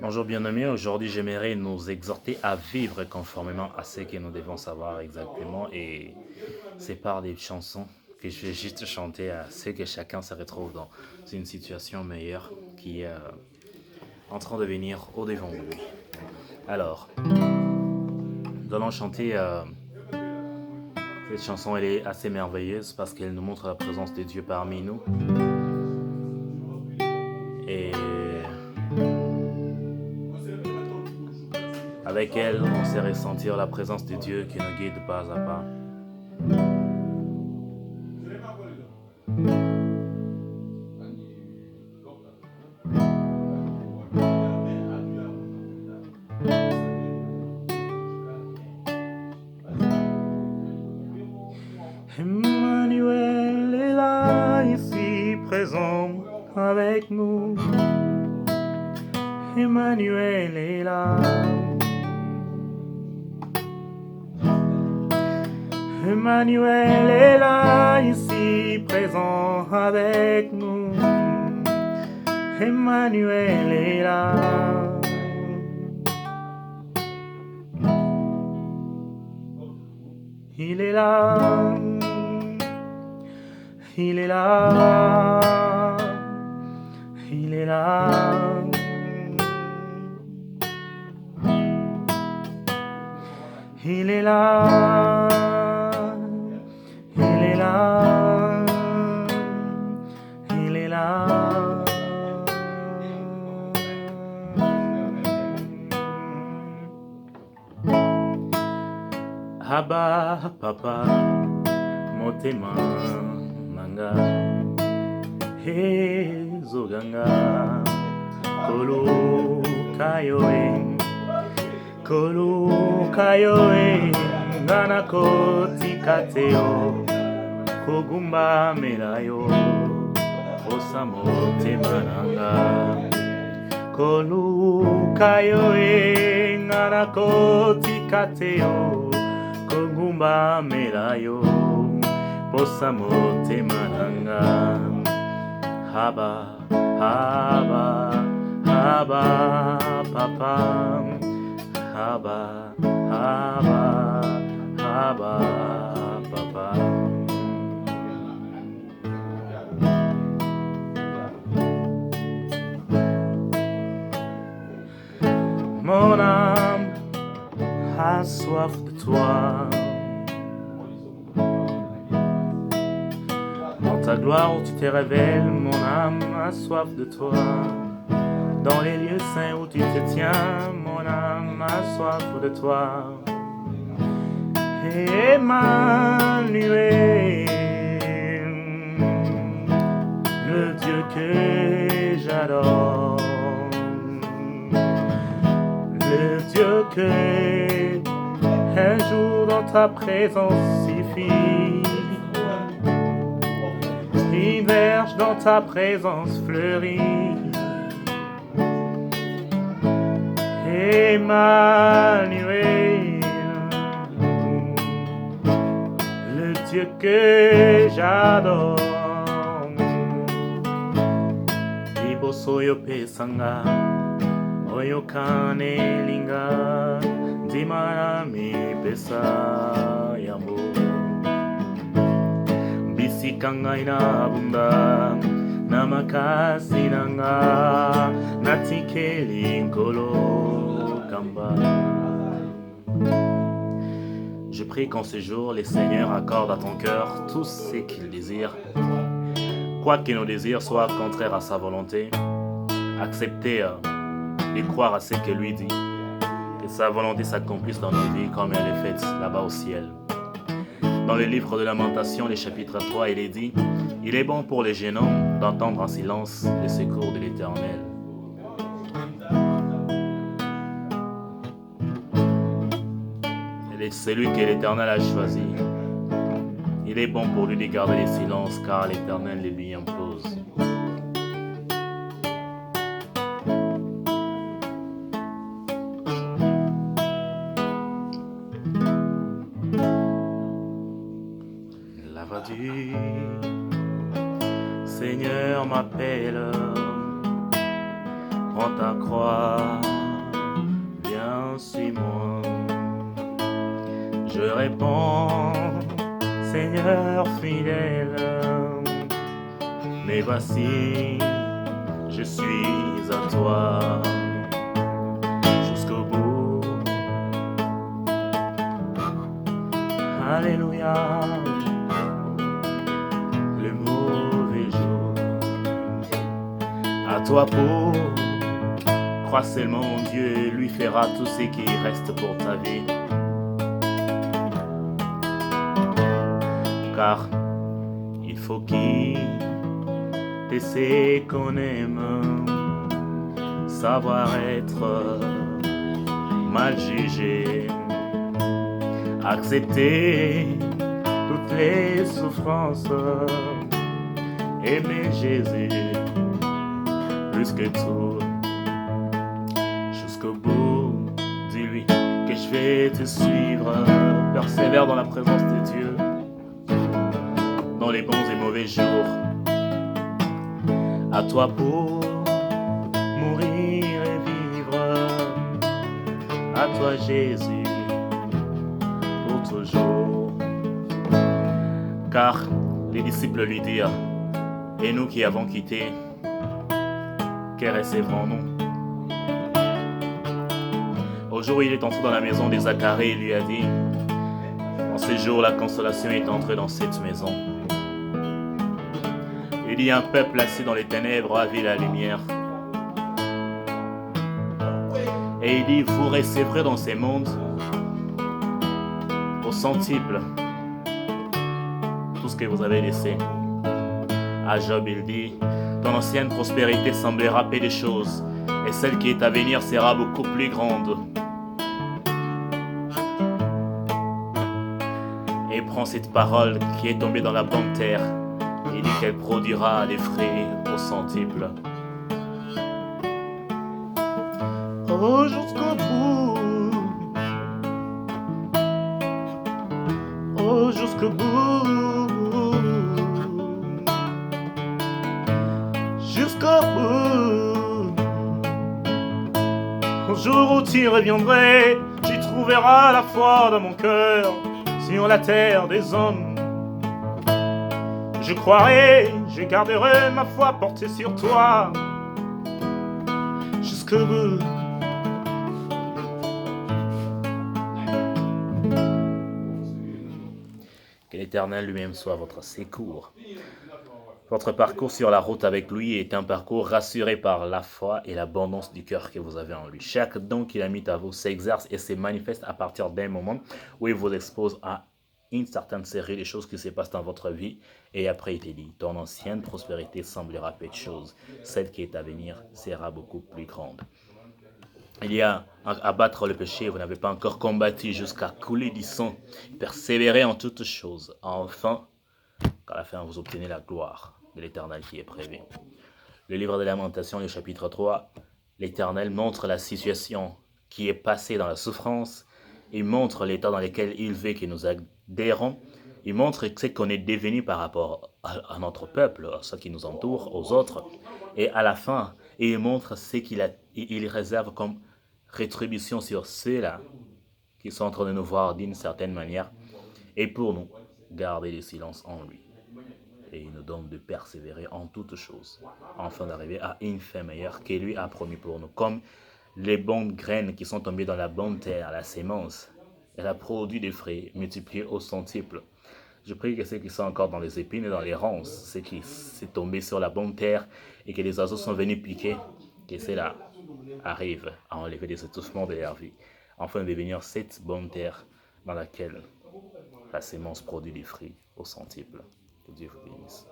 Bonjour bien-aimés, aujourd'hui j'aimerais nous exhorter à vivre conformément à ce que nous devons savoir exactement et c'est par des chansons que je vais juste chanter à ce que chacun se retrouve dans une situation meilleure qui est en train de venir au devant de lui. Alors, nous allons chanter cette chanson, elle est assez merveilleuse parce qu'elle nous montre la présence de Dieu parmi nous et avec elle on sait ressentir la présence de Dieu qui nous guide pas à pas. Emmanuel est là, ici présent avec nous. Emmanuel est là. Emmanuel est là, ici présent avec nous. Emmanuel est là. Il est là. Il est là. Il est là. Il est là. Il est là. Il est là. Abba papa motema nanga ezoganga koluka yoe ngana kotika te yo kogumba mela yo osa motema nanga koluka yoe ngana kotika te yo kogumba mela yo osa motema nanga haba haba haba papa haba haba haba papa. Mon âme a soif de toi. Dans ta gloire où tu te révèles, mon âme a soif de toi. Dans les lieux saints où tu te tiens, mon âme a soif de toi. Emmanuel, le Dieu que j'adore, le Dieu que un jour dans ta présence suffit. Une verge dans ta présence fleurit. Emmanuel, le Dieu que j'adore. Iboso yo pesanga, oyo kane linga, dimana mi pesa yambo. Bisikanga ina bunda, namakasi nanga, natikeli nkolo kamba. Je prie qu'en ce jour, les Seigneurs accordent à ton cœur tout ce qu'il désire. Quoique nos désirs soient contraires à sa volonté, accepter et croire à ce que lui dit. Que sa volonté s'accomplisse dans nos vies comme elle est faite là-bas au ciel. Dans le livre de Lamentation, le chapitre 3, il est dit « Il est bon pour les jeunes hommes d'entendre en silence les secours de l'Éternel. » Celui que l'Éternel a choisi, il est bon pour lui de garder le silence car l'Éternel le lui impose. La voix du Seigneur m'appelle, prends ta croix, viens, suis-moi. Je réponds, Seigneur fidèle, mais voici, je suis à toi jusqu'au bout. Alléluia, le mauvais jour. À toi pour crois seulement en Dieu, lui fera tout ce qui reste pour ta vie. Car il faut qu'il te sait qu'on aime, savoir être mal jugé, accepter toutes les souffrances, aimer Jésus plus que tout, jusqu'au bout. Dis-lui que je vais te suivre, persévère dans la présence de Dieu, dans les bons et mauvais jours. À toi pour mourir et vivre, à toi Jésus, pour toujours. Car les disciples lui dirent, et nous qui avons quitté, que recevrons-nous? Au jour où il est entré dans la maison de Zacharie, il lui a dit, en ce jour la consolation est entrée dans cette maison. Il dit, un peuple assis dans les ténèbres a vu la lumière. Et il dit, vous recevrez dans ces mondes, au centuple, tout ce que vous avez laissé. À Job, il dit, ton ancienne prospérité semblera peu de choses, et celle qui est à venir sera beaucoup plus grande. Et prends cette parole qui est tombée dans la bonne terre, et dit qu'elle produira des fruits au centuple. Oh, jusqu'au bout. Oh, jusqu'au bout. Jusqu'au bout. Au jour où tu reviendrais, tu trouveras la foi dans mon cœur sur la terre des hommes. Je croirai, je garderai ma foi portée sur toi jusqu'au bout. Que l'Éternel lui-même soit votre secours. Votre parcours sur la route avec lui est un parcours rassuré par la foi et l'abondance du cœur que vous avez en lui. Chaque don qu'il a mis à vous s'exerce et se manifeste à partir d'un moment où il vous expose à une certaine série de choses qui se passent dans votre vie. Et après, il te dit, ton ancienne prospérité semblera peu de choses. Celle qui est à venir sera beaucoup plus grande. Il y a à battre le péché, vous n'avez pas encore combattu jusqu'à couler du sang. Persévérez en toutes choses. Enfin, qu'à la fin, vous obtenez la gloire de l'Éternel qui est prévu. Le livre de Lamentations, le chapitre 3, l'Éternel montre la situation qui est passée dans la souffrance. Il montre l'état dans lequel il veut que nous adhérons. Il montre ce qu'on est devenu par rapport à notre peuple, à ceux qui nous entourent, aux autres. Et à la fin, il montre ce qu'il réserve comme rétribution sur ceux-là qui sont en train de nous voir d'une certaine manière. Et pour nous, garder le silence en lui. Et il nous donne de persévérer en toutes choses, afin d'arriver à une fin meilleure que lui a promis pour nous. Comme les bonnes graines qui sont tombées dans la bonne terre, la sémence, elle a produit des fruits multipliés au centuple. Je prie que ceux qui sont encore dans les épines et dans les ronces, ceux qui sont tombés sur la bonne terre et que les oiseaux sont venus piquer, que ceux-là arrivent à enlever les étouffements de leur vie, afin de devenir cette bonne terre dans laquelle la sémence produit des fruits au centuple. Que Dieu vous bénisse.